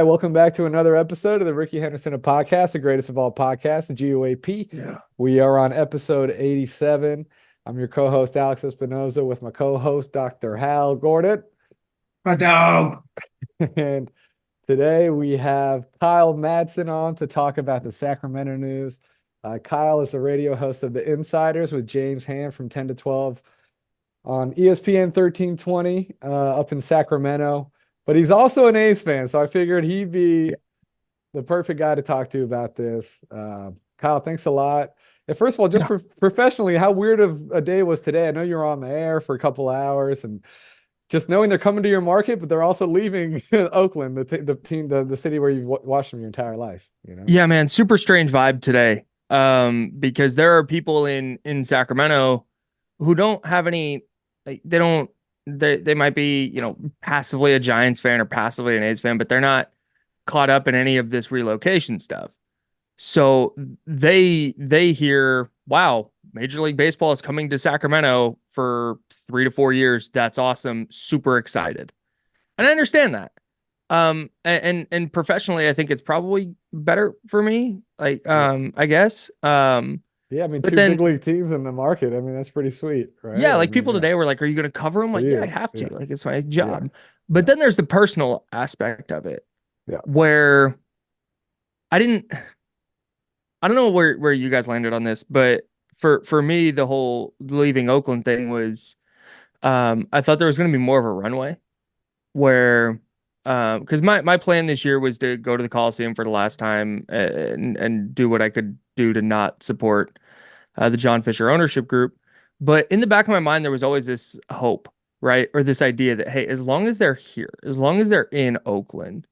right, welcome back to another episode of the Ricky Henderson podcast, the greatest of all podcasts, the GOAP. Yeah. We are on episode 87. I'm your co-host, Alex Espinoza, with my co-host, Dr. Hal Gordon. My dog. And today we have Kyle Madson on to talk about the Sacramento news. Kyle is the radio host of The Insiders with James Ham from 10 to 12 on ESPN 1320 up in Sacramento. But he's also an A's fan, so I figured he'd be the perfect guy to talk to about this. Kyle, thanks a lot. And first of all, just professionally, how weird of a day was today? I know you were on the air for a couple hours, and just knowing they're coming to your market, but they're also leaving Oakland, the team, the city where you've watched them your entire life. Yeah, man, super strange vibe today. Because there are people in Sacramento who don't have any, they might be, passively a Giants fan or passively an A's fan, but they're not caught up in any of this relocation stuff. So they hear, wow, Major League Baseball is coming to Sacramento for 3 to 4 years. That's awesome. Super excited. And I understand that. And professionally, I think it's probably better for me. I guess. Yeah, I mean, two big league teams in the market. I mean, that's pretty sweet, right? Yeah, people today were like, "Are you going to cover them?" Like, yeah, I have to. Like, it's my job. Yeah. But then there's the personal aspect of it, yeah, where I don't know where you guys landed on this, but for me, the whole leaving Oakland thing was, I thought there was going to be more of a runway, where, because my plan this year was to go to the Coliseum for the last time and do what I could do to not support the John Fisher ownership group. But in the back of my mind, there was always this hope, right? Or this idea that, hey, as long as they're here, as long as they're in Oakland,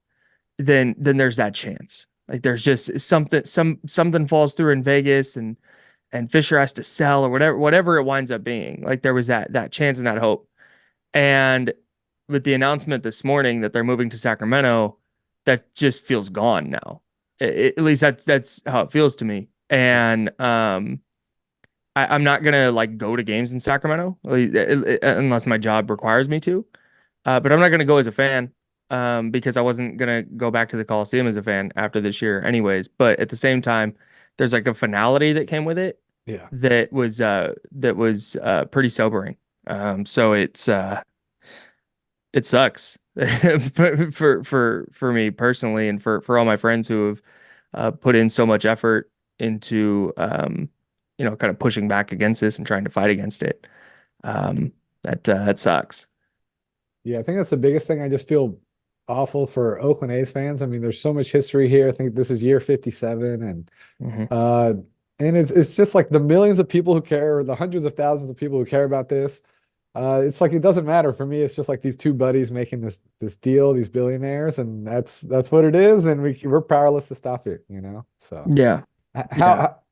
then there's that chance. Like there's just something falls through in Vegas and Fisher has to sell or whatever it winds up being. Like there was that chance and that hope. And with the announcement this morning that they're moving to Sacramento, that just feels gone now. At least that's how it feels to me. And I'm not gonna go to games in Sacramento unless my job requires me to. But I'm not gonna go as a fan because I wasn't gonna go back to the Coliseum as a fan after this year, anyways. But at the same time, there's a finality that came with it. Yeah, that was pretty sobering. So it sucks for me personally, and for all my friends who have put in so much effort into kind of pushing back against this and trying to fight against it. That sucks. Yeah, I think that's the biggest thing. I just feel awful for Oakland A's fans. I mean, there's so much history here. I think this is year 57, and it's just like the millions of people who care, or the hundreds of thousands of people who care about this. It's like it doesn't matter for me. It's just like these two buddies making this deal, these billionaires, and that's what it is, and we're powerless to stop it. So yeah.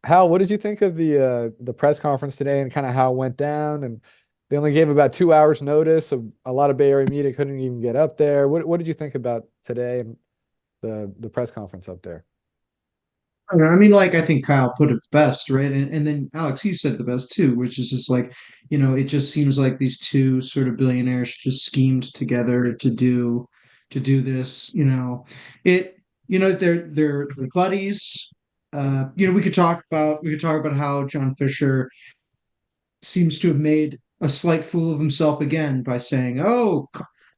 How what did you think of the press conference today and kind of how it went down? And they only gave about 2 hours notice, so a lot of Bay Area media couldn't even get up there. What did you think about today and the press conference up there? I mean, I think Kyle put it best, right? And then Alex, you said it the best too, which is just it just seems like these two sort of billionaires just schemed together to do this. They're buddies. We could talk about how John Fisher seems to have made a slight fool of himself again by saying, "Oh,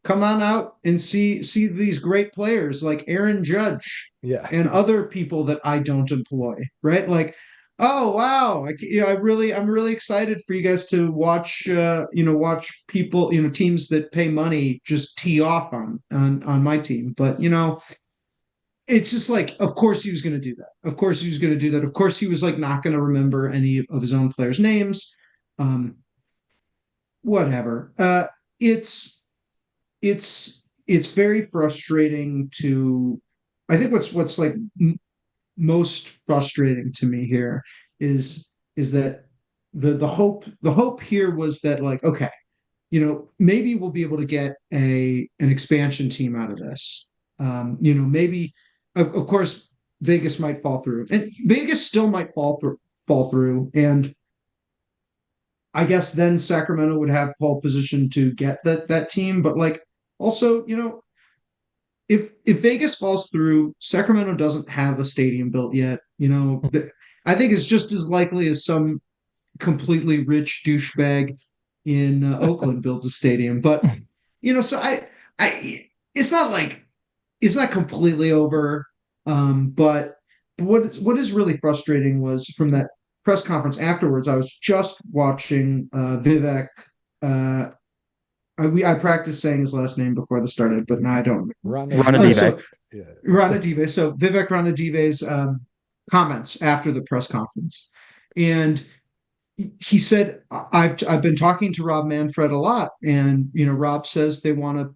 come on out and see these great players like Aaron Judge Yeah, and other people that I don't employ." Right? Oh wow, I'm really excited for you guys to watch people, teams that pay money just tee off on my team. But it's just of course he was going to do that. Of course he was going to do that. Of course he was not going to remember any of his own players' names. Whatever. It's it's very frustrating to. I think what's most frustrating to me here is that the hope here was that okay, maybe we'll be able to get an expansion team out of this. Maybe of course Vegas might fall through, and Vegas still might fall through, and I guess then Sacramento would have pole position to get that team. But also, if Vegas falls through, Sacramento doesn't have a stadium built yet. I think it's just as likely as some completely rich douchebag in Oakland builds a stadium. But so I, it's not like it's not completely over. But what is really frustrating was from that press conference afterwards. I was just watching Vivek. Uh, I practiced saying his last name before the started, but now I don't. Ranadive. So Yeah. Ranadive. So Vivek Ranadive's comments after the press conference, and he said, "I've been talking to Rob Manfred a lot, and Rob says they want to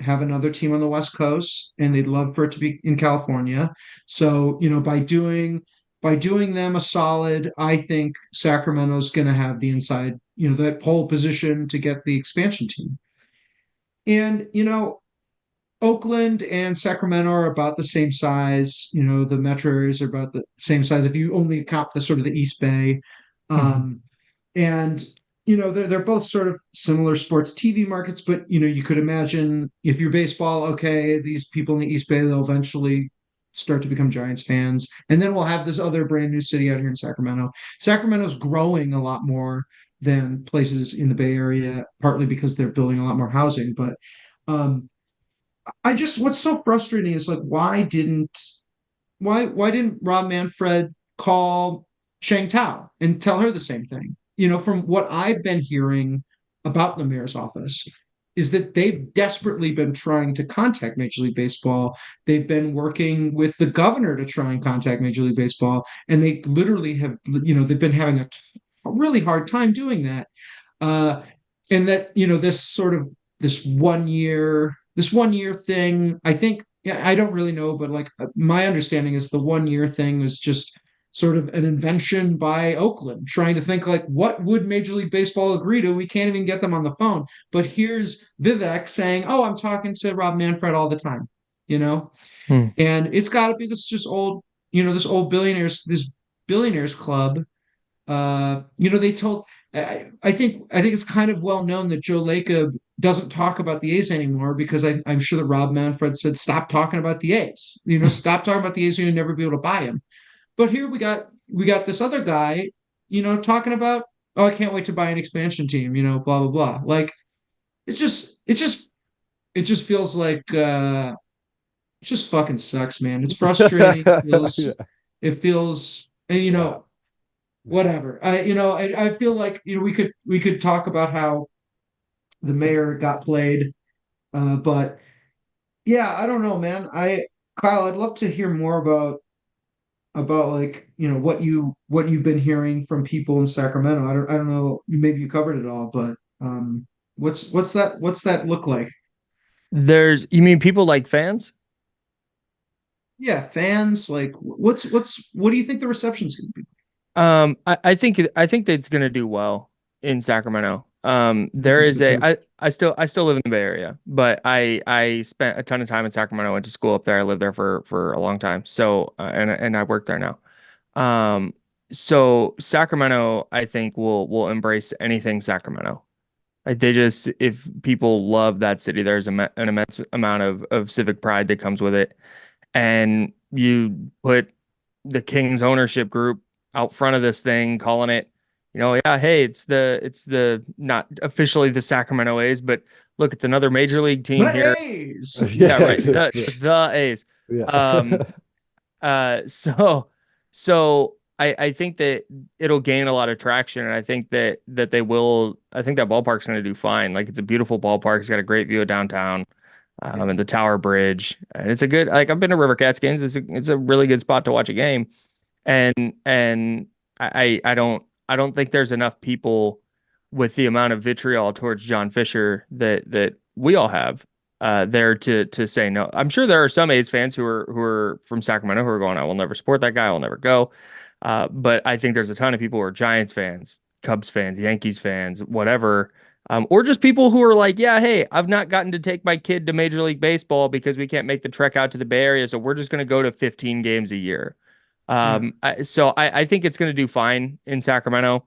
have another team on the West Coast, and they'd love for it to be in California. So by doing them a solid, I think Sacramento's going to have the inside, that pole position to get the expansion team. And Oakland and Sacramento are about the same size. The metro areas are about the same size if you only count the sort of the East Bay. Um, and they're both sort of similar sports TV markets, but you could imagine if you're baseball, okay, these people in the East Bay, they'll eventually start to become Giants fans. And then we'll have this other brand new city out here in Sacramento. Sacramento's growing a lot more than places in the Bay Area, partly because they're building a lot more housing. But um, what's so frustrating is like why didn't Rob Manfred call Shang Tao and tell her the same thing? From what I've been hearing about the mayor's office is that they've desperately been trying to contact Major League Baseball. They've been working with the governor to try and contact Major League Baseball, and they literally have, they've been having a really hard time doing that. Uh, and that this one year thing, I think, yeah, I don't really know, but like my understanding is the 1 year thing was just sort of an invention by Oakland, trying to think like what would Major League Baseball agree to? We can't even get them on the phone. But here's Vivek saying, "Oh, I'm talking to Rob Manfred all the time," you know, Hmm. and it's got to be this old billionaires club. They told. I think it's kind of well known that Joe Lacob doesn't talk about the A's anymore because I'm sure that Rob Manfred said, "Stop talking about the A's. Stop talking about the A's. You'll never be able to buy him." But here we got this other guy, talking about, "Oh, I can't wait to buy an expansion team." Blah blah blah. Like it just feels like it just fucking sucks, man. It's frustrating. Yeah. It feels, and Yeah. whatever. I feel like we could talk about how the mayor got played, but yeah, I don't know, man. Kyle, I'd love to hear more about like what you've been hearing from people in Sacramento. I don't know. Maybe you covered it all, but what's that look like? You mean people like fans? Yeah, fans. Like, what do you think the reception's going to be? I think that it's gonna do well in Sacramento. I There think is so too. I still live in the Bay Area, but I spent a ton of time in Sacramento. I went to school up there. I lived there for a long time. So and I work there now. Um, so Sacramento, I think will embrace anything Sacramento. Like if people love that city, there's an immense amount of civic pride that comes with it, and you put the Kings ownership group out front of this thing, calling it, yeah, hey, it's the not officially the Sacramento A's, but look, it's another major league team The here. A's. Yeah, Yeah, right. just The A's. yeah. Um, so I think that it'll gain a lot of traction, and I think that they will. I think that ballpark's going to do fine. Like it's a beautiful ballpark. It's got a great view of downtown, Yeah. and the Tower Bridge, and it's a good. Like I've been to River Cats games. It's a really good spot to watch a game, and I don't think there's enough people with the amount of vitriol towards John Fisher that we all have there to say no. I'm sure there are some A's fans who are from Sacramento who are going, "I will never support that guy. I will never go." But I think there's a ton of people who are Giants fans, Cubs fans, Yankees fans, whatever. Or just people who are like, yeah, hey, I've not gotten to take my kid to Major League Baseball because we can't make the trek out to the Bay Area, so we're just going to go to 15 games a year. Yeah. So I think it's going to do fine in Sacramento.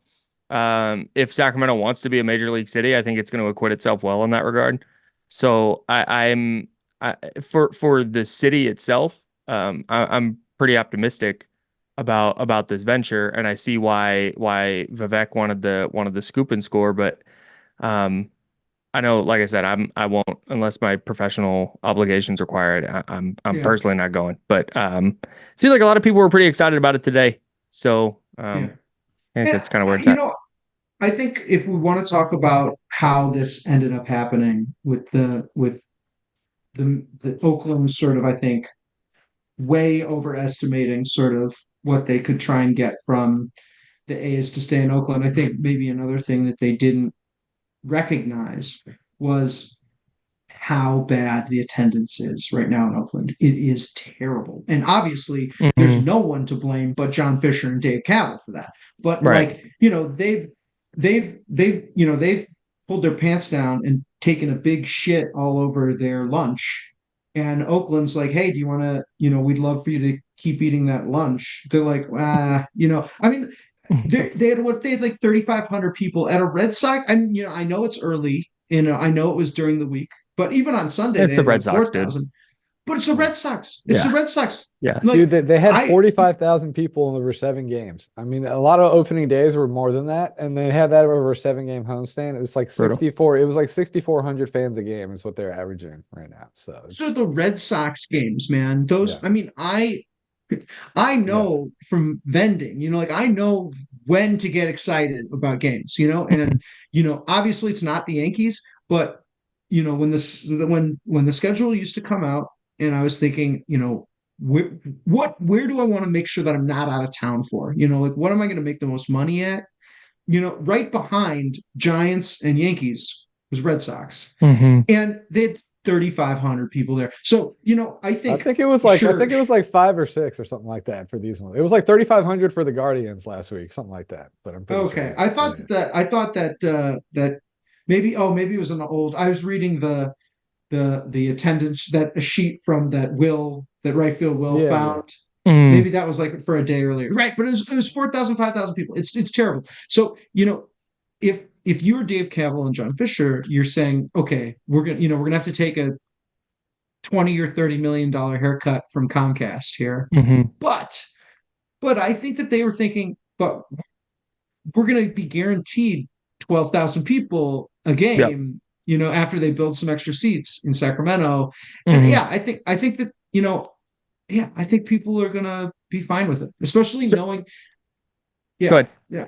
If Sacramento wants to be a major league city, I think it's going to acquit itself well in that regard. So for the city itself, I'm pretty optimistic about this venture, and I see why Vivek wanted the scoop and score, but I know, like I said, I won't unless my professional obligations require it. I'm Yeah. personally not going, but seems like a lot of people were pretty excited about it today. So Yeah. I think And that's kind of where it's you at. know, I think if we want to talk about how this ended up happening with the Oakland sort of, I think, way overestimating sort of what they could try and get from the A's to stay in Oakland. I think maybe another thing that they didn't recognize was how bad the attendance is right now in Oakland. It is terrible. And obviously, there's Mhm. no one to blame but John Fisher and Dave Cavill for that. But Right. like, they've pulled their pants down and taken a big shit all over their lunch. And Oakland's like, hey, do you want to, we'd love for you to keep eating that lunch. They're like, I mean, they had like 3,500 people at a Red Sox. And I know it's early, I know it was during the week, but even on Sunday It's they the had Red like Sox, dude. 4,000. But it's the Red Sox. It's the Yeah. Red Sox. Yeah. Like Dude, they had I 45,000 people over 7 games. I mean, a lot of opening days were more than that, and they had that over a 7 game homestand. It's like Brutal. 64. It was like 6,400 fans a game is what they're averaging right now. So so the Red Sox games, man. Those. yeah, I mean, I yeah, know from vending. Like I know when to get excited about games. And obviously it's not the Yankees, but when the schedule used to come out, and I was thinking, where do I want to make sure that I'm not out of town for? Like what am I going to make the most money at? Right behind Giants and Yankees was Red Sox, Mhm. and they had 3,500 people there. So I I think think it was sure. 5 or 6 or something like that for these ones. It was like 3,500 for the Guardians last week, something like that. But I'm pretty sure. Okay, I thought that maybe it was an old. I was reading the attendance, that a sheet from that right field Will Yeah, yeah. found. Mm. Maybe that was like for a day earlier, right? But it was 4,000, 5,000 people. It's terrible. So if you were Dave Cavill and John Fisher, you're saying, okay, we're gonna have to take a 20 or $30 million haircut from Comcast here, Mhm. but I think that they were thinking, but we're going to be guaranteed 12,000 people a Yep. game, after they build some extra seats in Sacramento. And Mhm. yeah, I think that, yeah, I think people are going to be fine with it, especially So knowing, go yeah, ahead. yeah.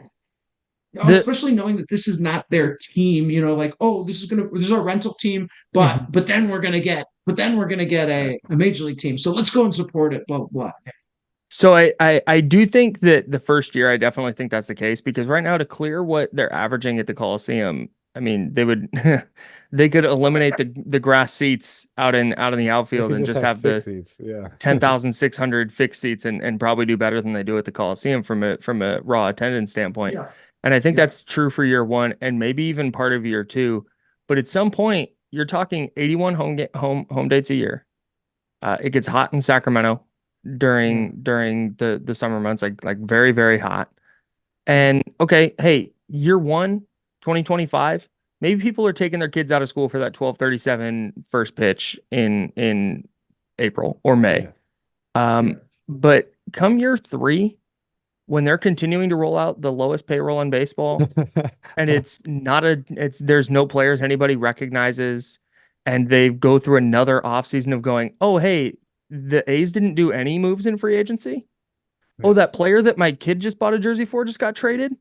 The Especially knowing that this is not their team, like, oh, this is our rental team, but Mhm. but then we're gonna get a major league team. So let's go and support it, blah blah blah. So I do think that the first year I definitely think that's the case because right now to clear what they're averaging at the Coliseum, I mean they would they could eliminate the grass seats out in the They outfield could and just just have have fixed the seats. Yeah. 10,600 fixed seats and probably do better than they do at the Coliseum from a raw attendance standpoint. Yeah, And I think yeah, that's true for year one and maybe even part of year two. But at some point, you're talking 81 home dates a year. It gets hot in Sacramento yeah, during the summer months, like very, very hot. And okay, hey, year one, 2025, maybe people are taking their kids out of school for that 12:37 first pitch in April or May. Yeah. yeah, But come year three, when they're continuing to roll out the lowest payroll in baseball, and there's no players anybody recognizes, and they go through another offseason of going, oh, hey, the A's didn't do any moves in free agency. Oh, Yeah. that player that my kid just bought a jersey for just got traded.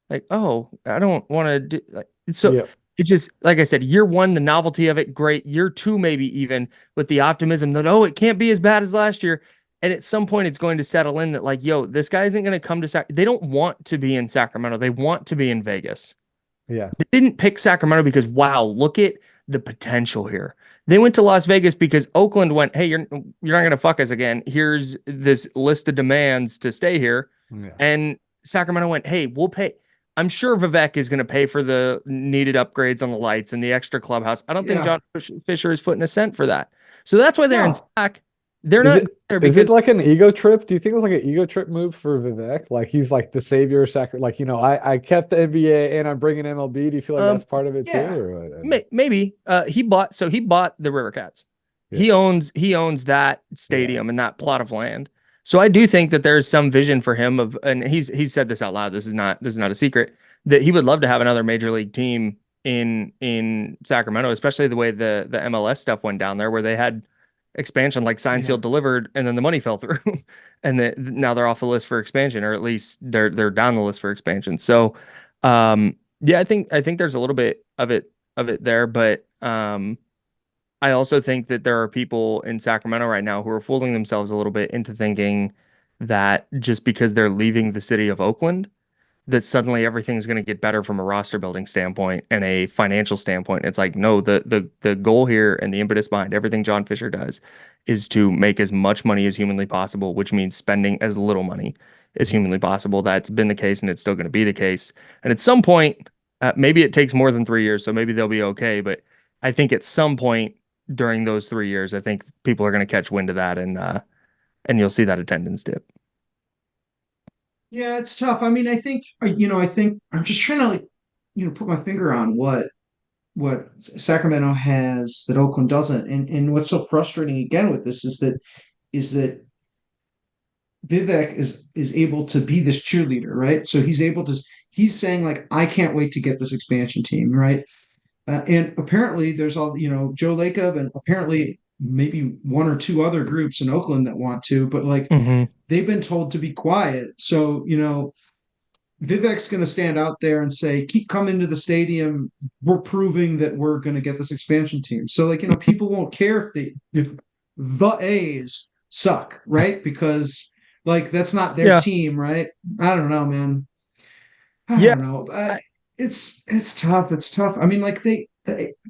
Like, oh, I don't want to do like so. Yeah. It just like I said, year one, the novelty of it, great. Year two, maybe even with the optimism that it can't be as bad as last year. And at some point, it's going to settle in that like, yo, this guy isn't going to come to They don't want to be in Sacramento. They want to be in Vegas. Yeah. They didn't pick Sacramento because wow, look at the potential here. They went to Las Vegas because Oakland went, hey, you're not gonna fuck us again. Here's this list of demands to stay here. Yeah. And Sacramento went, hey, we'll pay. I'm sure Vivek is gonna pay for the needed upgrades on the lights and the extra clubhouse. I don't think yeah. John Fisher is footing a cent for that. So that's why they're in No, Sac. They're Is not it there is it because like an ego trip? Do you think it's like an ego trip move for Vivek? Like he's like the savior of Like, I kept the NBA and I'm bringing MLB. Do you feel like um that's part of it too? yeah, Or what? maybe he bought the River Cats. He owns that stadium and that plot of land. So I do think that there's some vision for him of, and he's said this out loud. This is not a secret, that he would love to have another major league team in Sacramento, especially the way the MLS stuff went down there, where they had expansion like signed, sealed, delivered, and then the money fell through, and now they're off the list for expansion, or at least they're down the list for expansion. So, yeah, I think there's a little bit of it there, but I also think that there are people in Sacramento right now who are fooling themselves a little bit into thinking that just because they're leaving the city of Oakland, that suddenly everything's going to get better from a roster building standpoint and a financial standpoint. It's like, no, the goal here and the impetus behind everything John Fisher does is to make as much money as humanly possible, which means spending as little money as humanly possible. That's been the case, and it's still going to be the case. And at some point, maybe it takes more than 3 years, so maybe they'll be okay. But I think at some point during those 3 years, I think people are going to catch wind of that, and you'll see that attendance dip. Yeah, it's tough. I mean, I think I think I'm just trying to like, put my finger on what Sacramento has that Oakland doesn't. And what's so frustrating again with this is that Vivek is able to be this cheerleader, right? So he's saying like, I can't wait to get this expansion team, right? And apparently there's all, Joe Lacob and apparently maybe one or two other groups in Oakland that want to, but like Mm-hmm. they've been told to be quiet. So, Vivek's going to stand out there and say, keep coming to the stadium. We're proving that we're going to get this expansion team. So like, people won't care if the A's suck, right? Because like that's not their Yeah. team, right? I don't know, man. I Yeah. don't know. I, It's tough. It's tough. I mean, like the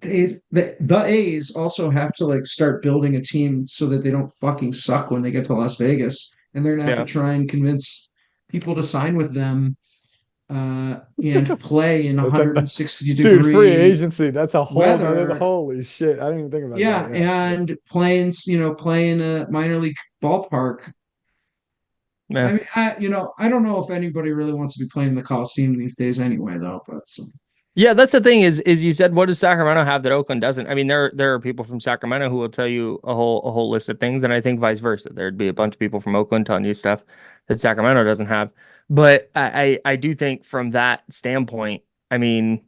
A's also have to like start building a team so that they don't fucking suck when they get to Las Vegas, and they're gonna have to yeah. try and convince people to sign with them and play in But then, 160 dude, free degree agency, that's a whole nother, weather. holy shit. I didn't even think about Yeah, that. Yeah. and playing a minor league ballpark. I Yeah. mean, I don't know if anybody really wants to be playing in the Coliseum these days anyway, though. But Yeah, that's the thing is you said, what does Sacramento have that Oakland doesn't? I mean, there are people from Sacramento who will tell you a whole list of things, and I think vice versa. There'd be a bunch of people from Oakland telling you stuff that Sacramento doesn't have. But I do think from that standpoint, I mean,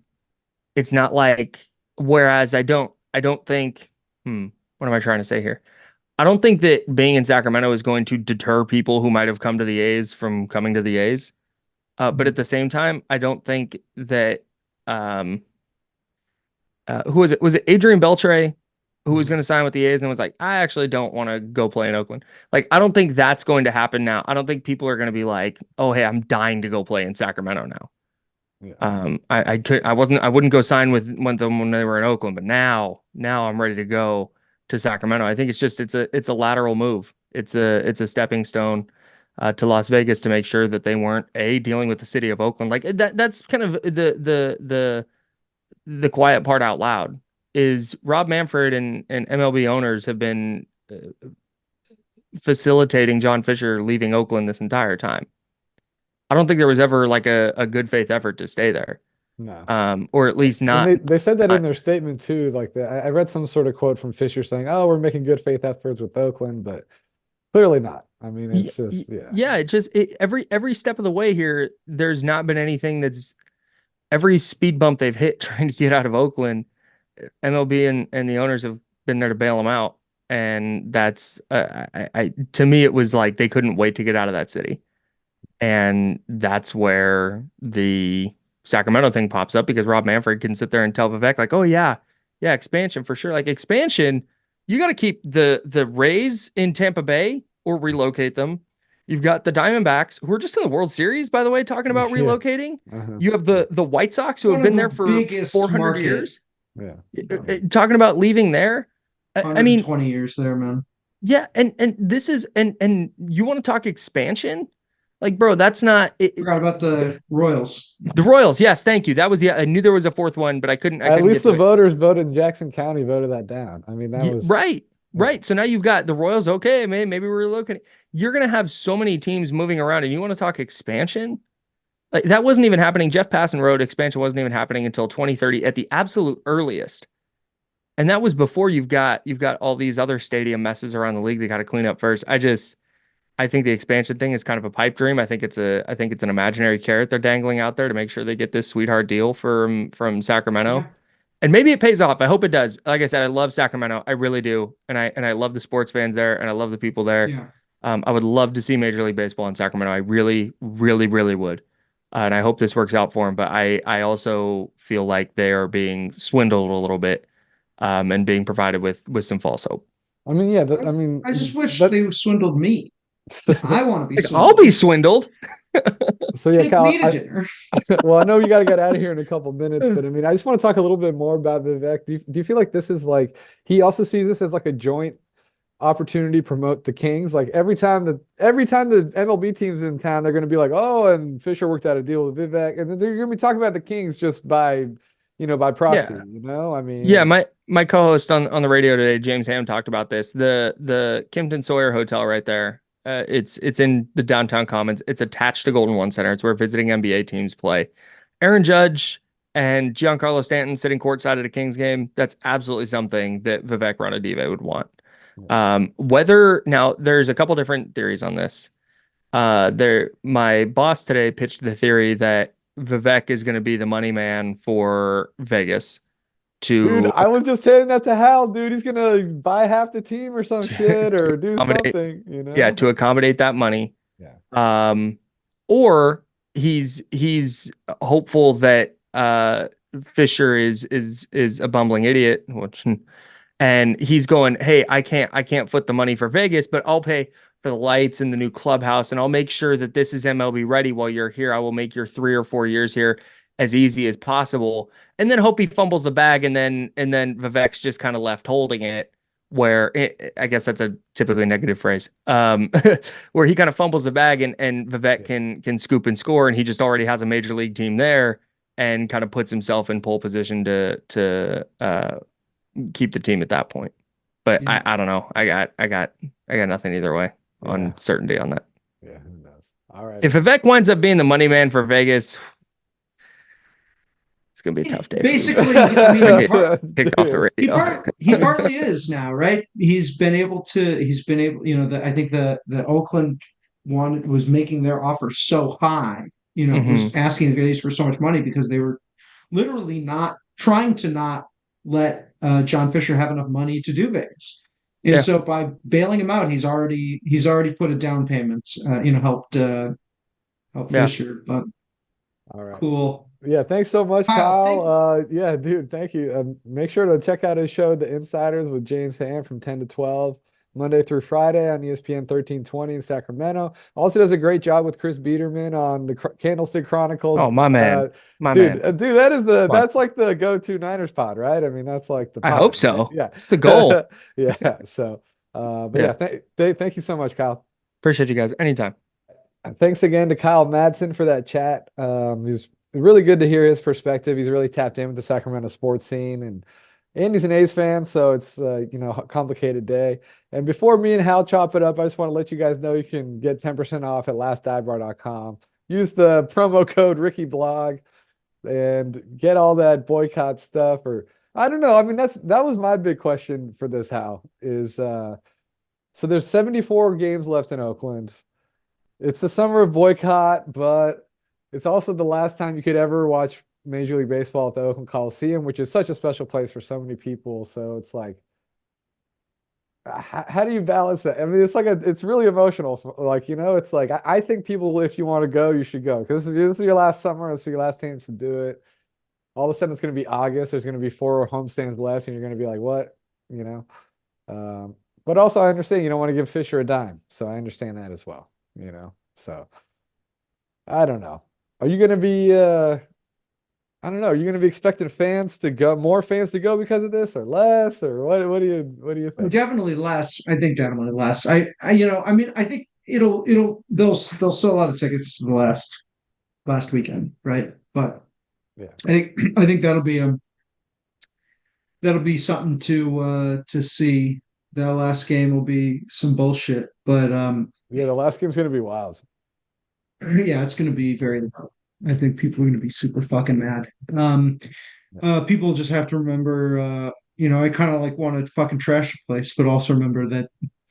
it's not like, whereas I don't think, what am I trying to say here? I don't think that being in Sacramento is going to deter people who might have come to the A's from coming to the A's. But at the same time, I don't think that um who was it? Was it Adrian Beltre who was going to sign with the A's and was like, I actually don't want to go play in Oakland. Like, I don't think that's going to happen now. I don't think people are going to be like, oh, hey, I'm dying to go play in Sacramento now. Yeah. I wouldn't go sign with them when they were in Oakland, but now I'm ready to go to Sacramento. I think it's a lateral move. It's a stepping stone to Las Vegas to make sure that they weren't dealing with the city of Oakland. Like that's kind of the quiet part out loud is Rob Manfred and MLB owners have been facilitating John Fisher leaving Oakland this entire time. I don't think there was ever like a good faith effort to stay there. No. Or at least not. And they said that I, in their statement too. Like I read some sort of quote from Fisher saying, "Oh, we're making good faith efforts with Oakland," but clearly not. I mean, it's just yeah. Every step of the way here, there's not been anything that's every speed bump they've hit trying to get out of Oakland. MLB and the owners have been there to bail them out, and that's to me it was like they couldn't wait to get out of that city. And that's where the Sacramento thing pops up because Rob Manfred can sit there and tell Vivek, like, oh yeah, expansion for sure. Like expansion, you got to keep the Rays in Tampa Bay or relocate them. You've got the Diamondbacks, who are just in the World Series, by the way, talking about yeah. relocating. Uh-huh. You have the White Sox, who one have of been the there for biggest 400 market, years. Yeah. Talking about leaving there. I mean, 120 years there, man. yeah, and this is and you want to talk expansion? Like, bro, that's not Forgot about the Royals. the Royals. Yes, thank you. That was I knew there was a fourth one, but I couldn't At get least to the it. voters voted in Jackson County voted that down. I mean, that was Right. Right. So now you've got the Royals. Okay, maybe we're relocating. You're gonna have so many teams moving around, and you want to talk expansion? Like that wasn't even happening. Jeff Passan wrote expansion wasn't even happening until 2030 at the absolute earliest. And that was before you've got all these other stadium messes around the league they got to clean up first. I think the expansion thing is kind of a pipe dream. I think it's an imaginary carrot they're dangling out there to make sure they get this sweetheart deal from Sacramento. Yeah, And maybe it pays off. I hope it does. Like I said, I love Sacramento. I really do. And I love the sports fans there and I love the people there. yeah, I would love to see Major League Baseball in Sacramento. I really, really, really would. And I hope this works out for them. But I also feel like they are being swindled a little bit, and being provided with some false hope. I mean, yeah, I, I mean, I just wish but they swindled me. I want to be Like, I'll swindled. be swindled. so yeah, Take me Kyle, to dinner. well, I know you got to get out of here in a couple minutes, but I mean, I just want to talk a little bit more about Vivek. Do you feel like this is like he also sees this as like a joint opportunity to promote the Kings? Like every time the MLB team's in town, they're going to be like, oh, and Fisher worked out a deal with Vivek, and then they're going to be talking about the Kings just by, by proxy. Yeah. I Yeah, mean, my co-host on the radio today, James Ham, talked about this. The Kimpton Sawyer Hotel right there. It's in the downtown Commons. It's attached to Golden One Center. It's where visiting NBA teams play. Aaron Judge and Giancarlo Stanton sitting courtside at a Kings game. That's absolutely something that Vivek Ranadive would want. Whether now there's a couple different theories on this. My boss today pitched the theory that Vivek is going to be the money man for Vegas dude, to I was just saying that to Hal, dude. He's gonna buy half the team or some shit to or do accommodate, something, yeah, to accommodate that money. Yeah. Or he's hopeful that Fisher is a bumbling idiot, which and he's going, hey, I can't foot the money for Vegas, but I'll pay for the lights and the new clubhouse, and I'll make sure that this is MLB ready while you're here. I will make your 3 or 4 years here as easy as possible, and then hope he fumbles the bag, and then Vivek's just kind of left holding it. I guess that's a typically negative phrase, where he kind of fumbles the bag, and Vivek Yeah. can scoop and score, and he just already has a major league team there, and kind of puts himself in pole position to keep the team at that point. But Yeah. I don't know. I got nothing either way on Yeah. certainty on that. Yeah, who knows? All right. If Vivek winds up being the money man for Vegas, it's gonna be a tough day. Basically, I mean, Kicked off the he radio. he partly is now, right? He's been able, I think the Oakland one was making their offer so high, was asking the Phillies for so much money because they were literally not trying to not let John Fisher have enough money to do Vegas. And Yeah. so by bailing him out, he's already put a down payment, helped Yeah. Fisher. But All right. cool. Yeah, thanks so much, Kyle, thank Kyle. Yeah, dude, thank you. Make sure to check out his show, The Insiders, with James Ham from 10 to 12, Monday through Friday on ESPN 1320 in Sacramento. Also does a great job with Chris Biederman on the Candlestick Chronicles. Oh, my man. My Dude, man. dude, that is Come on. that's like the go-to Niners pod, right? I mean, that's like the I pod, hope right? so. Yeah. It's the goal. Yeah. So, but Yeah. yeah, thank you so much, Kyle. Appreciate you guys. Anytime. And thanks again to Kyle Madson for that chat. He's really good to hear his perspective. He's really tapped in with the Sacramento sports scene, and he's an A's fan, so it's a complicated day. And before me and Hal chop it up, I just want to let you guys know you can get 10% off at lastdivebar.com. Use the promo code RickyBlog and get all that boycott stuff. Or I don't know. I mean, that was my big question for this, Hal, is so there's 74 games left in Oakland. It's the summer of boycott, but it's also the last time you could ever watch Major League Baseball at the Oakland Coliseum, which is such a special place for so many people. So it's like, how do you balance that? I mean, it's really emotional. It's like, I think people, if you want to go, you should go, because this is your last summer. This is your last chance to do it. All of a sudden, it's going to be August. There's going to be 4 homestands left, and you're going to be like, what? But also, I understand you don't want to give Fisher a dime. So I understand that as well. So I don't know. Are you going to be, I don't know, are you going to be expecting more fans to go because of this, or less, or what do you think? Definitely less. I think definitely less. I think they'll sell out of tickets the last weekend, right? But Yeah. I think that'll be something to see. That last game will be some bullshit, but Yeah, the last game's going to be wild. yeah, it's going to be very loud. I think people are going to be super fucking mad. People just have to remember I kind of like want to fucking trash the place, but also remember that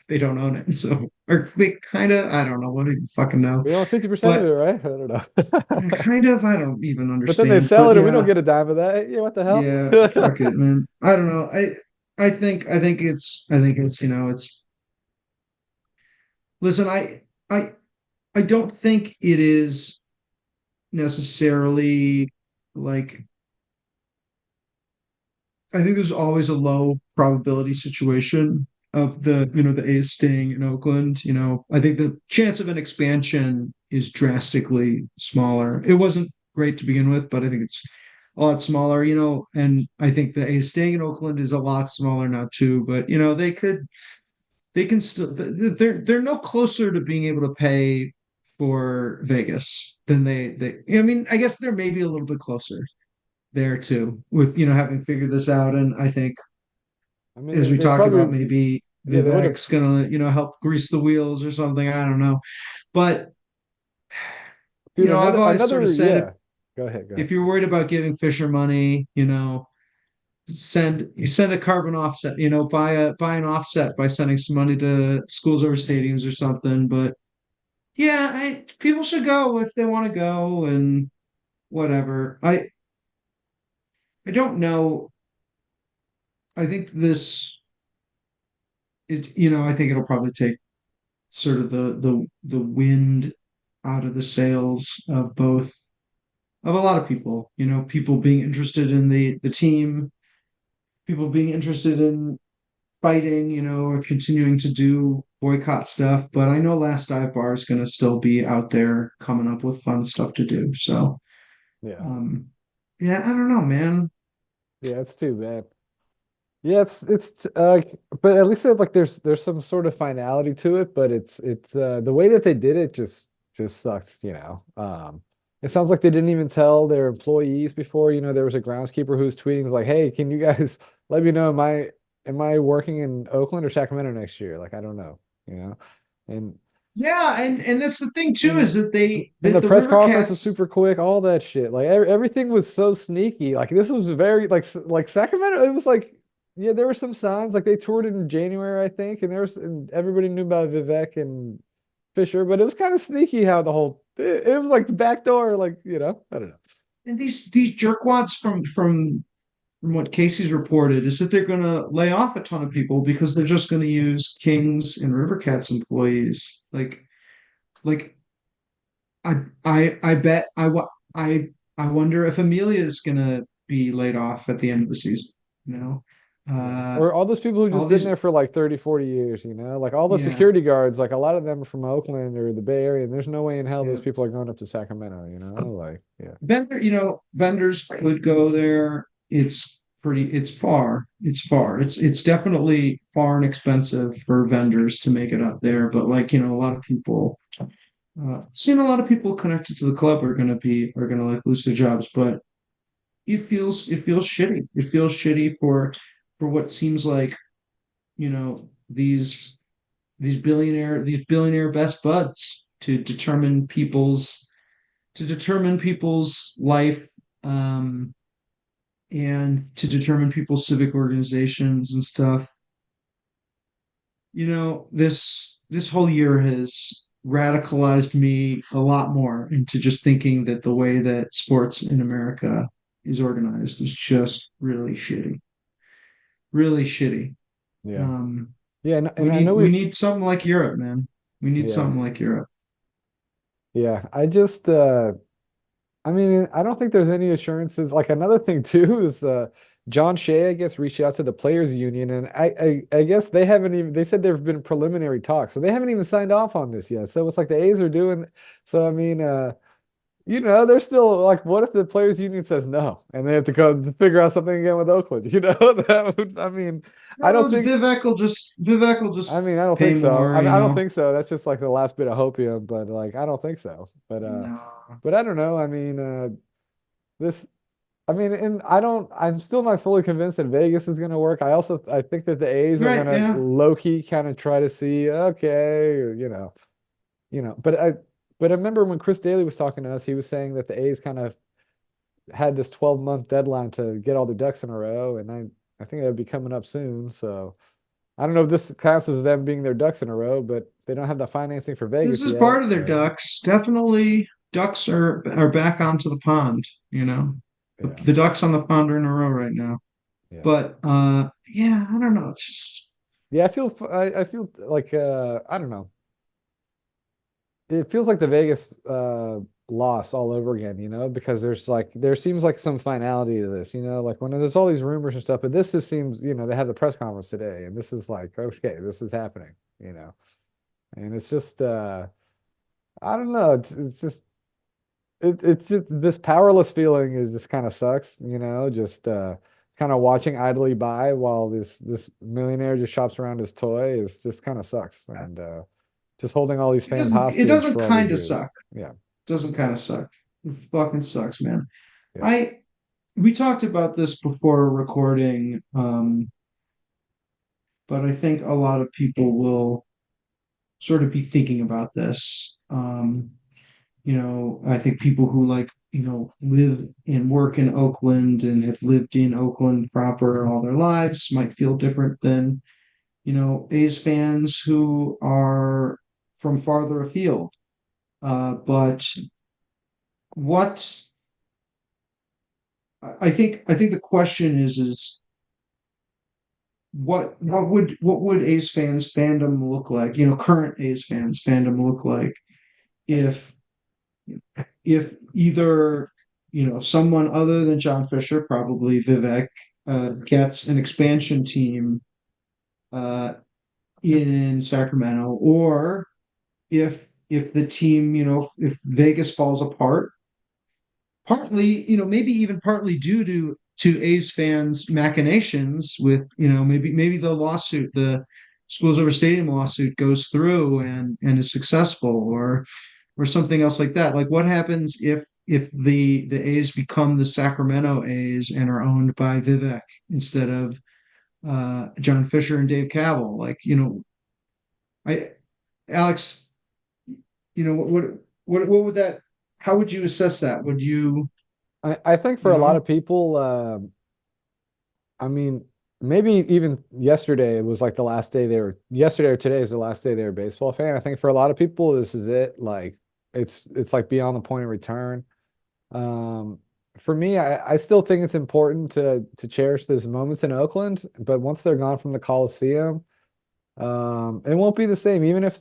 they don't own it. So, or they kind of, I don't know, what do you fucking know? We own 50% of it, But right? I don't know. kind of, I don't even But then they understand. sell But it and we don't yeah, get a dime of that. Yeah, what the hell? yeah, fuck it, man. I don't know. I think it's, it's, listen, I, I don't think it is necessarily like, I think there's always a low probability situation of the A's staying in Oakland. I think the chance of an expansion is drastically smaller. It wasn't great to begin with, but I think it's a lot smaller, and I think the A's staying in Oakland is a lot smaller now too, but they can still they're no closer to being able to pay for Vegas than I mean, I guess they're maybe a little bit closer there too, with having figured this out. And I think, I mean, as we they talked about, probably, maybe yeah, they would have, Vivek's gonna, help grease the wheels or something. I don't know. But, dude, I've always sort of said, yeah. Go ahead, go ahead. if you're worried about giving Fisher money, send a carbon offset, buy an offset by sending some money to schools over stadiums or something. But yeah, people should go if they want to go and whatever. I don't know. I think I think it'll probably take sort of the wind out of the sails of a lot of people. People being interested in the team, people being interested in fighting, or continuing to do boycott stuff. But I know Last Dive Bar is going to still be out there coming up with fun stuff to do. So, Yeah. um, yeah, I don't know, man. Yeah, it's too bad. Yeah, but at least like there's some sort of finality to it, but it's the way that they did it just sucks. It sounds like they didn't even tell their employees before. There was a groundskeeper who was tweeting like, "Hey, can you guys let me know am I working in Oakland or Sacramento next year? Like, I don't know, you know." And Yeah, and that's the thing too, and is that and the the press River conference was Cats. super quick, all that shit. Like everything was so sneaky. Like this was very like Sacramento. It was like yeah, there were some signs. Like they toured in January, I think, and everybody knew about Vivek and Fisher, but it was kind of sneaky how it was like the back door. Like I don't know. And these jerkwads from what Casey's reported is that they're going to lay off a ton of people because they're just going to use Kings and River Cats employees. Like I bet I wonder if Amelia is going to be laid off at the end of the season. You know, Yeah. uh, Or all those people who all just been there these for like 30, 40 years, like all the yeah security guards, like a lot of them are from Oakland or the Bay Area, and there's no way in hell yeah those people are going up to Sacramento. Like, yeah. vendors could go there. It's definitely far and expensive for vendors to make it up there. But like, a lot of people, seeing a lot of people connected to the club are gonna like lose their jobs. But it feels shitty. It feels shitty for what seems like, these billionaire best buds to determine people's life, and to determine people's civic organizations and stuff. This whole year has radicalized me a lot more into just thinking that the way that sports in America is organized is just really shitty. Really shitty. Yeah. Um, Yeah, and we I know need we need something like Europe, man. We need yeah, something like Europe. yeah. I mean, I don't think there's any assurances. Like another thing too is John Shea, I guess, reached out to the players union, and I guess they haven't even. They said there have been preliminary talks, so they haven't even signed off on this yet. So it's like the A's are doing. So I mean, they're still like, what if the players union says no, and they have to go to figure out something again with Oakland? I mean, I don't No, think. Vivek will I just mean, I don't pay think so. more, I mean, I don't think so. That's just like the last bit of hopium, but like, I don't think so. No. But I don't know. I mean, this. I mean, and I'm still not fully convinced that Vegas is going to work. I think that the A's are going Right, to yeah. low key kind of try to see, okay, but I remember when Chris Daly was talking to us, he was saying that the A's kind of had this 12-month deadline to get all their ducks in a row. And I think that'd be coming up soon. So I don't know if this counts as them being their ducks in a row, but they don't have the financing for This Vegas is part yet. of their So ducks. Definitely, ducks are back onto the pond. yeah, The ducks on the pond are in a row right now. yeah. But yeah, I don't know. It's just Yeah, I feel like I don't know. It feels like the Vegas loss all over again, because there seems like some finality to this, like when there's all these rumors and stuff, but this just seems, they had the press conference today and this is like, okay, this is happening, and it's just I don't know, it's just it's just this powerless feeling is just kind of sucks, just kind of watching idly by while this millionaire just shops around his toy is just kind of sucks and just holding all these fans it hostage doesn't for all these kind of years. suck. Yeah. Doesn't kind of suck. It fucking sucks, man. Yeah. I We talked about this before recording, but I think a lot of people will sort of be thinking about this. I think people who live and work in Oakland and have lived in Oakland proper all their lives might feel different than, A's fans who are from farther afield. But what I think the question is what would A's fans fandom look like? Current A's fans fandom look like if either someone other than John Fisher, probably Vivek, gets an expansion team uh, in Sacramento, or if the team, if Vegas falls apart, partly, maybe even partly due to A's fans' machinations with, maybe the Schools Over Stadium lawsuit goes through and is successful, or something else like that. Like, what happens if the A's become the Sacramento A's and are owned by Vivek instead of John Fisher and Dave Cavill? Like, I Alex, what would that? How would you assess that? Would you, I think for you a lot know? of people, I mean, maybe even yesterday it was like the last day yesterday or today is the last day they were a baseball fan. I think for a lot of people, this is it. Like it's like beyond the point of return. Um, for me, I still think it's important to cherish those moments in Oakland, but once they're gone from the Coliseum, it won't be the same. Even if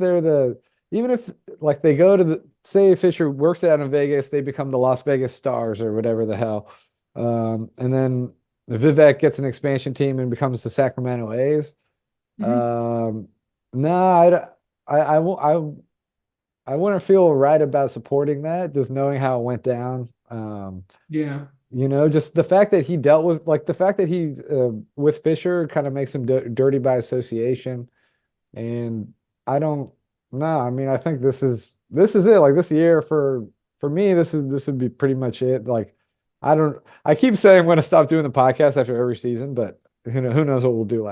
like they go to say Fisher works out in Vegas, they become the Las Vegas Stars or whatever the hell. And then Vivek gets an expansion team and becomes the Sacramento A's. Mhm. No, I wouldn't feel right about supporting that, just knowing how it went down. Yeah. Just the fact that he dealt with like the fact that he with Fisher kind of makes him dirty by association. And I don't know. I mean, I think this is it. Like this year for me, this would be pretty much it. Like I keep saying I'm gonna stop doing the podcast after every season, but who knows what we'll do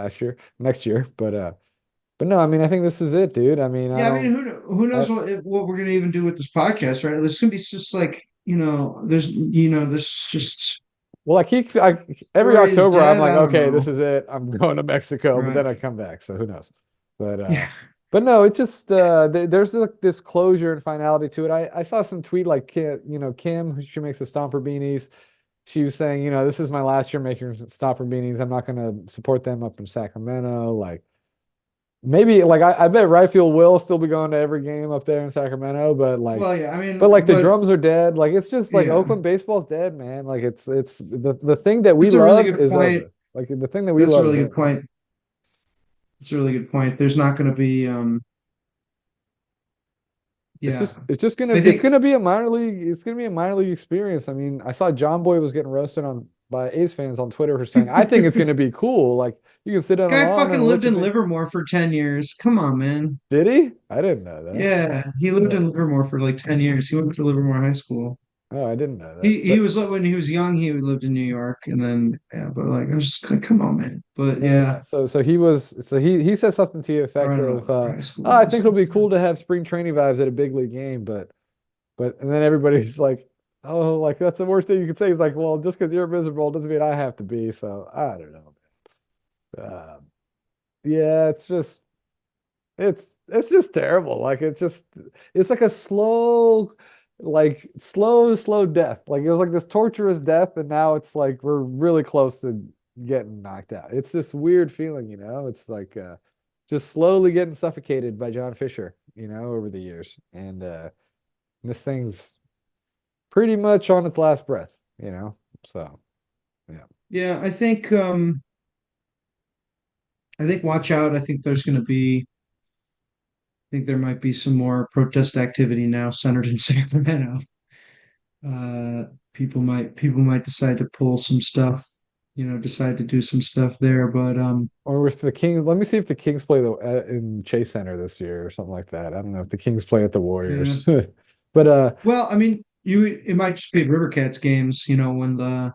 next year. But no, I mean I think this is it, dude. I mean, I Yeah, I mean, don't who knows I what we're gonna even do with this podcast, right? There's gonna be just like, there's just well every story is October I'm dead. like, I don't okay, know. this is it. I'm going to Mexico, but Right. then I come back, so who knows. But Yeah. no, it just there's like this closure and finality to it. I saw some tweet like Kim, who she makes the Stomper beanies. She was saying, this is my last year making Stomper beanies. I'm not gonna support them up in Sacramento. Like maybe like I bet right field will still be going to every game up there in Sacramento, Well, yeah, I but mean, like the drums are dead. Like it's just like yeah. Oakland baseball's dead, man. Like it's the thing that we That's a really love good is point. over. Like the thing that we That's a love really is good over. point. It's a really good point. There's not gonna be yeah. I It's think gonna be a minor league experience. I mean, I saw John Boy was getting roasted on by A's fans on Twitter for saying, I think it's gonna be cool. Like you can sit on a guy lawn fucking and let lived your in pitch. Livermore for 10 years. Come on, man. Did he? I didn't know that. Yeah, he lived in Livermore for like 10 years. He went to Livermore High School. Oh, I didn't know that. He was like, when he was young, he lived in New York, and then yeah, but like I was just like, come on, man. But No, yeah. yeah, So he said something to the or I effect don't know of, what high school oh, I think was. it'll be cool to have spring training vibes at a big league game, but and then everybody's like, oh, like that's the worst thing you can say. He's like, well, just because you're miserable doesn't mean I have to be. So I don't know. Uh, yeah, it's just terrible. Like it's like a slow death. Like it was like this torturous death, and now it's like we're really close to getting knocked out. It's this weird feeling, you know? It's like just slowly getting suffocated by John Fisher, you know, over the years. And this thing's pretty much on its last breath, you know? So yeah. Yeah, I think watch out. I think there's going to be I think there might be some more protest activity now centered in Sacramento. Uh, people might decide to pull some stuff, decide to do some stuff there. But Or if the Kings, let me see if the Kings play in Chase Center this year or something like that. I don't know if the Kings play at the yeah. Warriors. But Well, I mean, it might just be River Cats games, when I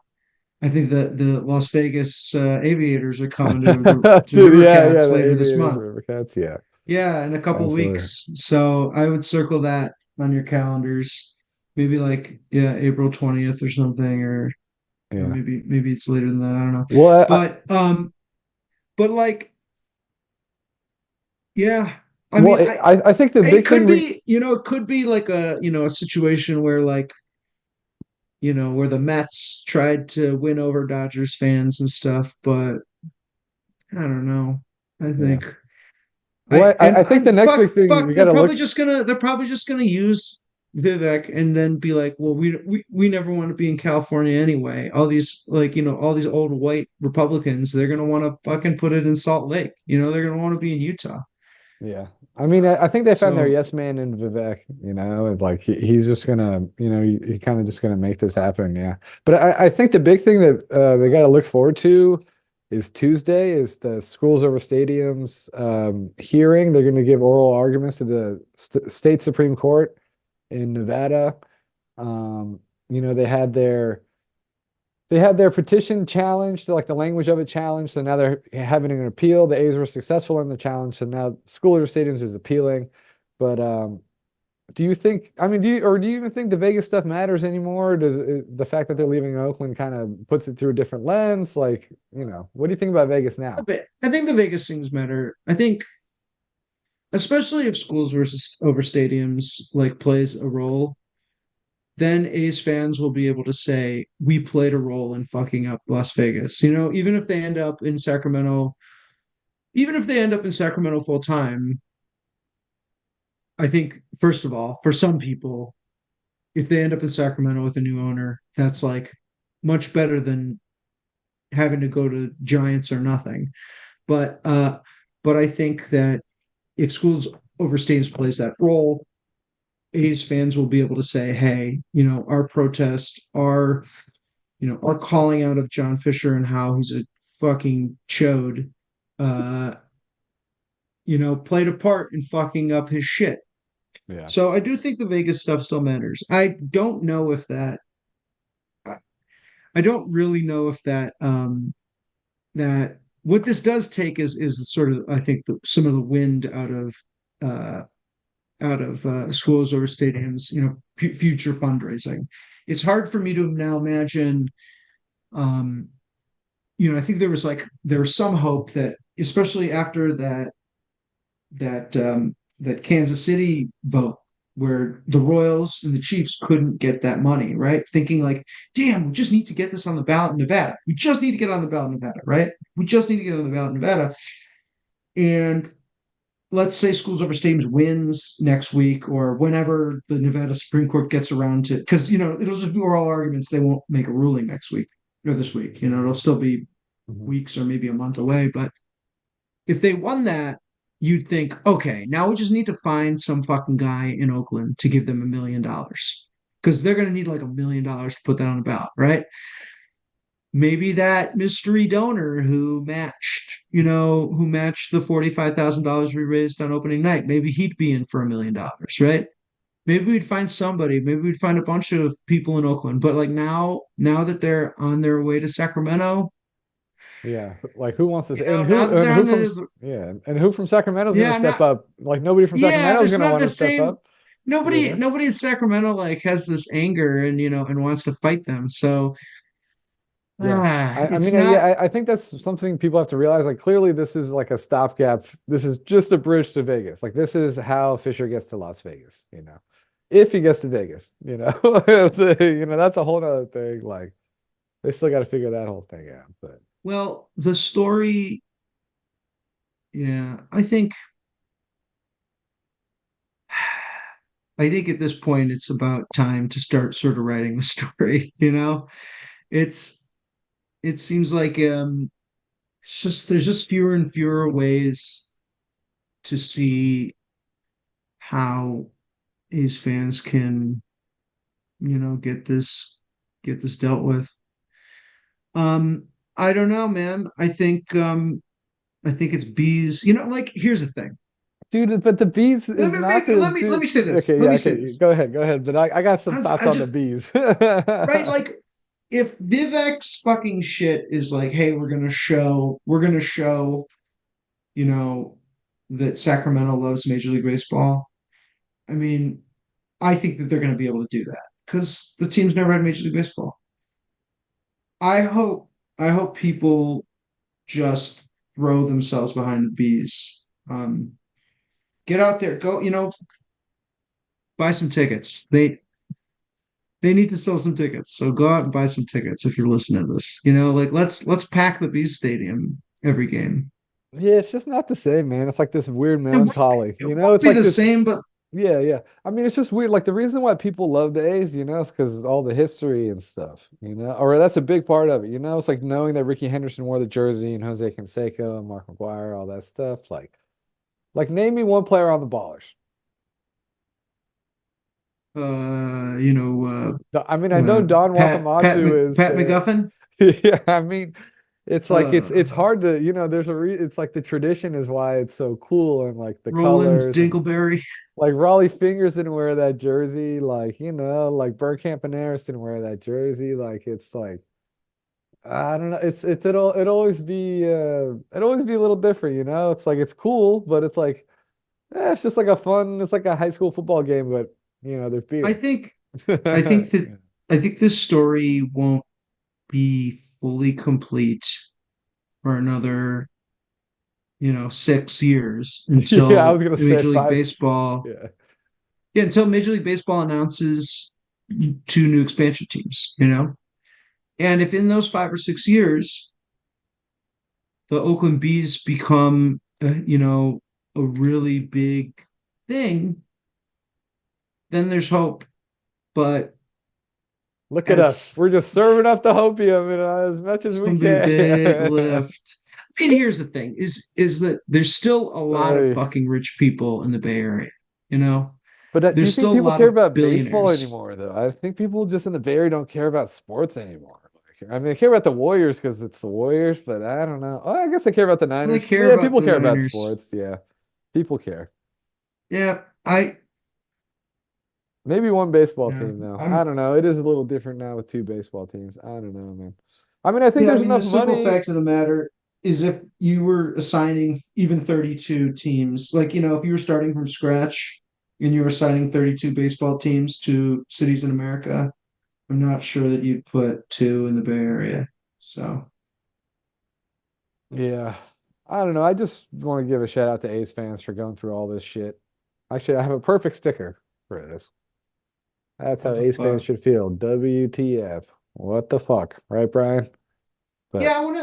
think the Las Vegas Aviators are coming to dude, River yeah, Cats the later this Aviators, month. River Cats, yeah, Yeah, in a couple absolutely. weeks. So I would circle that on your calendars. Maybe like April 20th or something, or Yeah. maybe it's later than that. I don't know. Well, But like, yeah. I well, mean, I think the it big thing could we be, it could be like a situation where like, where the Mets tried to win over Dodgers fans and stuff, but I don't know. I yeah. think Well, I think the next big thing we fuck. got to look. They're probably just gonna use Vivek and then be like, well, we never want to be in California anyway. All these all these old white Republicans, they're gonna want to fucking put it in Salt Lake. They're gonna want to be in Utah. Yeah. I mean, I think they found their So yes man in Vivek, you know, and like he's just gonna, you know, he kind of just gonna make this happen. Yeah. But I think the big thing that they got to look forward to is Tuesday is the schools over stadiums hearing. They're going to give oral arguments to the st state Supreme Court in Nevada. Um, you know, they had their petition challenged, like the language of it challenged. So now they're having an appeal. The A's were successful in the challenge. So now School over Stadiums is appealing. But do you think, I mean, do you even think the Vegas stuff matters anymore? Does the fact that they're leaving Oakland kind of puts it through a different lens? Like, you know, what do you think about Vegas now? I think the Vegas things matter. I think especially if schools versus over stadiums like plays a role, then A's fans will be able to say, we played a role in fucking up Las Vegas. Even if they end up in Sacramento, even if they end up in Sacramento full time, I think, first of all, for some people, if they end up in Sacramento with a new owner, that's like much better than having to go to Giants or nothing. But I think that if schools over stadiums plays that role, A's fans will be able to say, hey, our protest, our calling out of John Fisher and how he's a fucking chode, uh, played a part in fucking up his shit. Yeah. So I do think the Vegas stuff still matters. I don't know if that. I don't really know if that what this does take is sort of I think some of the wind uh, out of schools over stadiums. Future fundraising. It's hard for me to now imagine. Um, I think there was some hope that, especially after that Kansas City vote where the Royals and the Chiefs couldn't get that money, right? Thinking like, damn, we just need to get this on the ballot in Nevada. We just need to get on the ballot in Nevada, right? We just need to get on the ballot in Nevada. And let's say schools over stadiums wins next week or whenever the Nevada Supreme Court gets around to, because it'll just be oral arguments. They won't make a ruling next week or this week. It'll still be Mhm. weeks or maybe a month away. But if they won that, you'd think, okay, now we just need to find some fucking guy in Oakland to give them $1 million because they're going to need like $1 million to put that on the ballot, right? Maybe that mystery donor who matched the $45,000 we raised on opening night, maybe he'd be in for $1 million, right? Maybe we'd find somebody. Maybe we'd find a bunch of people in Oakland. But like now that they're on their way to Sacramento, Yeah. Like who wants this? now that And they're who on from the yeah, and who from Sacramento is going to yeah, step not up? Like nobody from yeah, Sacramento is there's going to not want the to step same. up, you Nobody know? nobody in Sacramento like has this anger and and wants to fight them. So Yeah. I It's mean, not. yeah, I think that's something people have to realize. Like, clearly, this is like a stopgap. This is just a bridge to Vegas. Like, this is how Fisher gets to Las Vegas, if he gets to Vegas, that's a whole nother thing. Like, they still got to figure that whole thing out. But Well, the story, yeah, I think at this point it's about time to start sort of writing the story, It's it seems like there's just fewer and fewer ways to see how A's fans can, get this dealt with. Um, I don't know, man. I think it's bees. Like here's the thing. dude, but the bees Let is me not make gonna let do. me say this. Okay, Let yeah, me say okay, this. go ahead. But I got some thoughts I on the just bees. right like if Vivek's fucking shit is like, hey, we're gonna show, you know, that Sacramento loves Major League Baseball. I mean, I think that they're gonna be able to do that because the team's never had Major League Baseball. I hope I hope people just throw themselves behind the bees. Get out there, go, buy some tickets. They need to sell some tickets. So go out and buy some tickets if you're listening to this. Like let's pack the Bees Stadium every game. Yeah, it's just not the same, man. It's like this weird It won't, melancholy. it won't It's be like the this. same, but Yeah, yeah. I mean, it's just weird. Like the reason why people love the A's, is because all the history and stuff, or that's a big part of it. It's like knowing that Ricky Henderson wore the jersey and Jose Canseco and Mark McGuire, all that stuff. Like name me one player on the Ballers. I mean, I know Don Wakamatsu is Pat there. McGuffin, Yeah, I mean, it's like it's uh, hard to, there's it's like the tradition is why it's so cool and like the Roland colors and Dingleberry. like Raleigh Fingers didn't wear that jersey, like like Bergkamp and Harris didn't wear that jersey. Like it's like I don't know, it'll always be a little different. It's like it's cool, but it's like it's just like it's like a high school football game, but there's I beer. think I think that Yeah. I think this story won't be fully complete for another 6 years Yeah, I was until gonna say Major League five. Baseball. Yeah. Yeah, until Major League Baseball announces two new expansion teams. And if in those 5 or 6 years the Oakland Bees become, a really big thing, then there's hope. But Look at us. it's We're just serving up the hopium, as much as it's we gonna be a big can. lift. And here's the thing: is that there's still a lot of Uh, fucking rich people in the Bay Area. You know, but do you there's think still a people lot care of about baseball billionaires. anymore, though? I think people just in the Bay Area don't care about sports anymore. Like, I mean, they care about the Warriors because it's the Warriors, but I don't know. Oh, I guess they care about the They Niners. care Yeah, about people the care about Niners. sports. Yeah, people care. Yeah, I Maybe one baseball yeah, team, though. I I'm don't know. It is a little different now with two baseball teams. I don't know, man. I mean, I think yeah, I there's mean the enough simple money. fact of the matter is if you were assigning even 32 teams, like if you were starting from scratch and you were assigning 32 baseball teams to cities in America, I'm not sure that you'd put two in the Bay Area. So Yeah. I don't know. I just want to give a shout out to A's fans for going through all this shit. Actually, I have a perfect sticker for this. That's how what the Ace fans fuck? should feel. WTF. What the fuck? Right, Brian? Yeah, But I want to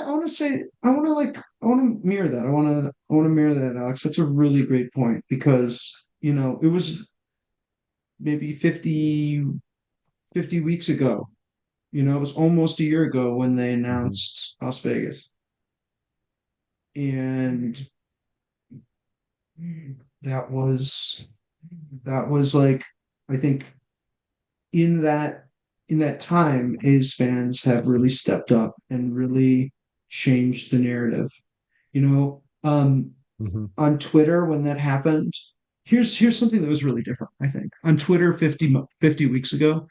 mirror that. I want to mirror that, Alex. That's a really great point because, it was maybe 50 weeks ago. It was almost a year ago when they Mhm. announced Las Vegas. And that was like I think in that time, A's fans have really stepped up and really changed the narrative. You know, Mhm. on Twitter when that happened, here's something that was really different, I think. On Twitter 50 weeks ago,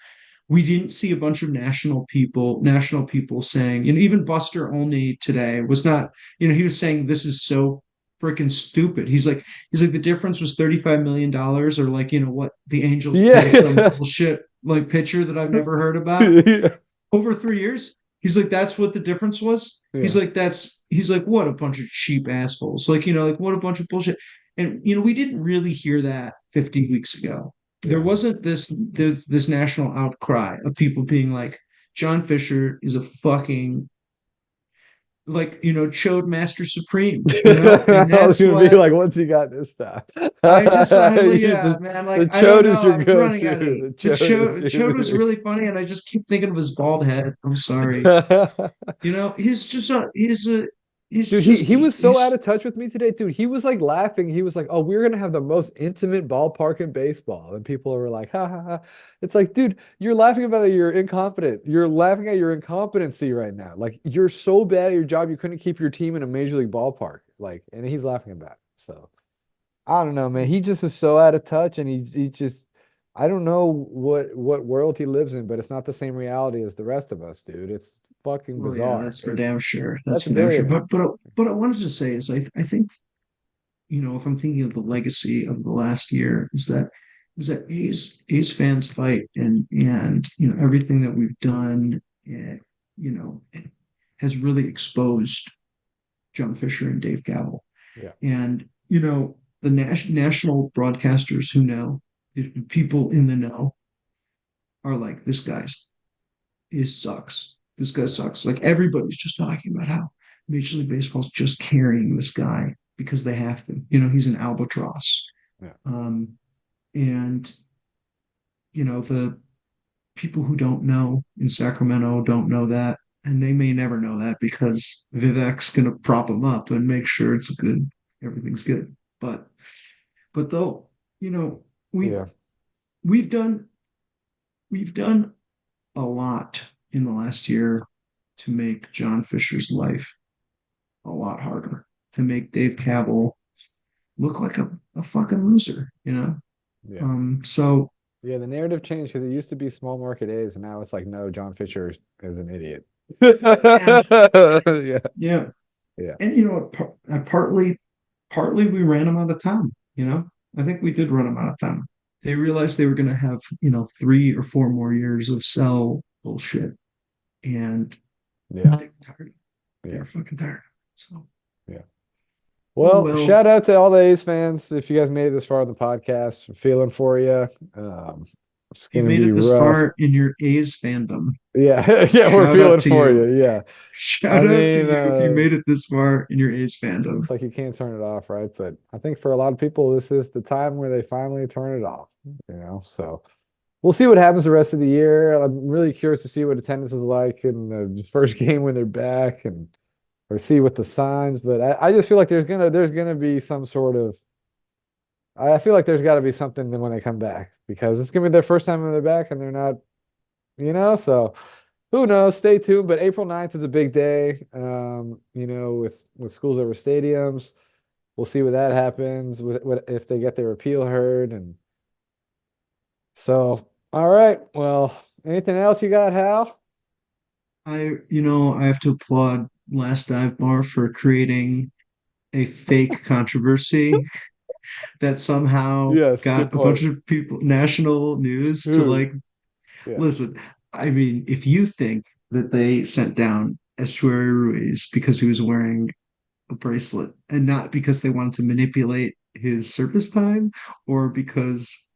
we didn't see a bunch of national people saying, even Buster Olney today was not, he was saying this is so freaking stupid. He's like the difference was $35 million or like, what the Angels pay some Yeah. bullshit like pitcher that I've never heard about Yeah. over 3 years. He's like, that's what the difference was. He's Yeah. like, he's like, what a bunch of cheap assholes. Like, like what a bunch of bullshit. And we didn't really hear that 50 weeks ago. There Yeah. wasn't this national outcry of people being like, John Fisher is a fucking like, chode master supreme, I and was that's gonna be what like, what's he got this time? yeah, man, The like I don't chode is know. your I'm running go-to. out of The the chode is chode was your really funny, and I just keep thinking of his bald head. I'm sorry. thing. He's just he's Dude, he just was so out he's of touch with me today. Dude, he was like laughing. He was like, "Oh, we're gonna have the most intimate ballpark in baseball." And people were like, "Ha ha ha." It's like, dude, you're laughing about that you're incompetent. You're laughing at your incompetency right now. Like you're so bad at your job, you couldn't keep your team in a major league ballpark. Like, and he's laughing about it. So I don't know, man. He just is so out of touch, and he just I don't know what world he lives in, but it's not the same reality as the rest of us, dude. It's fucking well, yeah, bizarre. that's for damn sure. That's That's for damn very sure. But I wanted to say is I think if I'm thinking of the legacy of the last year, is that A's fans fight, and everything that we've done, you know, has really exposed John Fisher and Dave Gavel. yeah. And the national broadcasters who know, people in the know, are like, this guy's is sucks. This guy sucks. Like everybody's just talking about how Major League Baseball's just carrying this guy because they have to. He's an albatross. Yeah. And the people who don't know in Sacramento don't know that, and they may never know that because Vivek's gonna prop them up and make sure it's good, everything's good. But though, we've Yeah. we've done we've done a lot in the last year to make John Fisher's life a lot harder, to make Dave Cavill look like a fucking loser. Yeah. So Yeah, the narrative changed because it used to be small market A's, and now it's like, no, John Fisher is an idiot. yeah, Yeah. yeah. Yeah. And partly we ran him out of town. I think we did run him out of town. They realized they were going to have 3 or 4 more years of sell bullshit, and Yeah. they're tired. Yeah. They're fucking tired. So, Yeah. oh Well, well. shout out to all the A's fans. If you guys made it this far in the podcast, I'm feeling for you. It's You gonna made be it this rough. far in your A's fandom. Yeah. Yeah, we're Shout out feeling to for you. you. Yeah. I Shout out to mean, you if you made it this far in your A's fandom. it's like you can't turn it off, right? But I think for a lot of people, this is the time where they finally turn it off. So we'll see what happens the rest of the year. I'm really curious to see what attendance is like in the first game when they're back and or see what the signs. But I just feel like there's gonna be some sort of I feel like there's got to be something then when they come back because it's gonna be their first time when they're back and they're not, so who knows? Stay tuned. But April 9th is a big day, with schools over stadiums. We'll see what that happens with what if they get their appeal heard. And so, all right. Well, anything else you got, Hal? I have to applaud Last Dive Bar for creating a fake controversy that somehow Yes, good got a bunch point. of people, national news, to Dude, like, yeah, listen. I mean, if you think that they sent down Estuary Ruiz because he was wearing a bracelet and not because they wanted to manipulate his service time, or because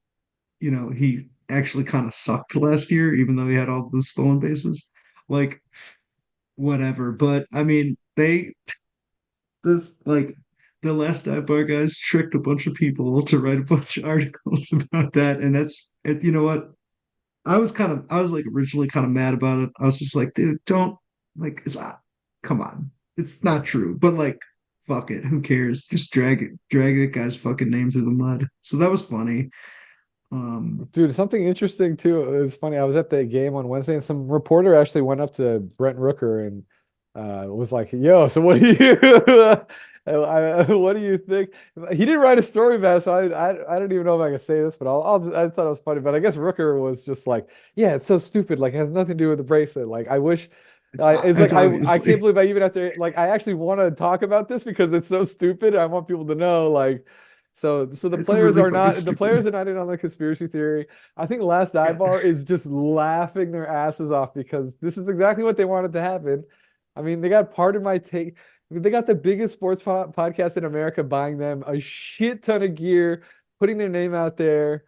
he actually kind of sucked last year, even though he had all the stolen bases, like, whatever. But I mean, this like the last dive bar guys tricked a bunch of people to write a bunch of articles about that, and you know what? I was like originally kind of mad about it. I was just like, dude, don't, like, come on, it's not true. But like, fuck it, who cares? Just drag that guy's fucking name through the mud. So that was funny. dude, something interesting too. It was funny. I was at the game on Wednesday, and some reporter actually went up to Brent Rooker and was like, "Yo, so what do you, what do you think?" He didn't write a story about it, so I don't even know if I can say this, but I thought it was funny. But I guess Rooker was just like, "Yeah, it's so stupid. Like, it has nothing to do with the bracelet. Like, I wish." It's it's like I can't obviously believe I even have to like I actually want to talk about this because it's so stupid. I want people to know like So the It's a players really are fucking not the stupid. players are not in on the conspiracy theory. I think Last Yeah. Sidebar is just laughing their asses off because this is exactly what they wanted to happen. I mean, they got Part of My Take. I mean, they got the biggest sports podcast in America buying them a shit ton of gear, putting their name out there.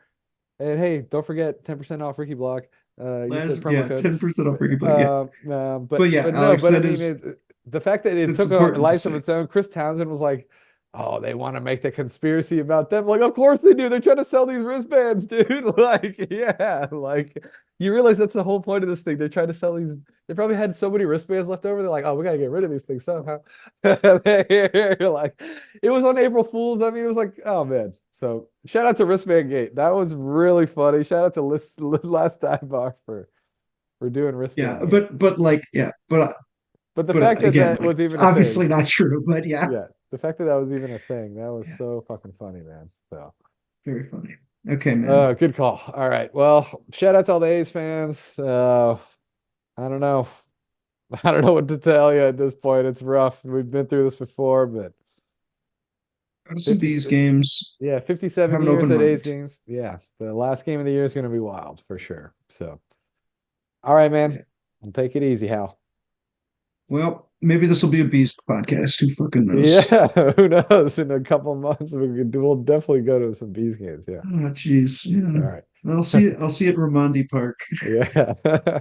And hey, don't forget 10% off Ricky Block. Use the promo Yeah, code. 10% off Ricky Blake. Yeah. But yeah, But no, Alex, but I that mean, is the fact that it that's took a important to life of say. its own. Chris Townsend was like, "Oh, they want to make the conspiracy about them." Like, of course they do. They're trying to sell these wristbands, dude. Like, yeah, like you realize that's the whole point of this thing. They're trying to sell these. They probably had so many wristbands left over. They're like, "Oh, we gotta get rid of these things somehow." Like, it was on April Fools. I mean, it was like, oh man. So shout out to Wristband Gate. That was really funny. Shout out to Last Dive Bar for doing Yeah, Wristband Gate. but like yeah, But the but fact that again, that like was it's even a thing, obviously not true. But yeah, yeah, the fact that that was even a thing, that was yeah, so fucking funny, man. So, very funny. Okay, man. good call. All right. Well, shout out to all the A's fans. I don't know. I don't know what to tell you at this point. It's rough. We've been through this before, but Go to some 50, bees games. yeah, 57 Have an years open at A's mind. games. Yeah, the last game of the year is going to be wild for sure. So, all right, man. Yeah. I'll take it easy, Hal. Well, maybe this will be a beast podcast. Who fucking knows? Yeah, who knows? In a couple months, we'll definitely go to some Bees games. Yeah. Oh, jeez. All Yeah. right. I'll see it at Ramondi Park. Yeah.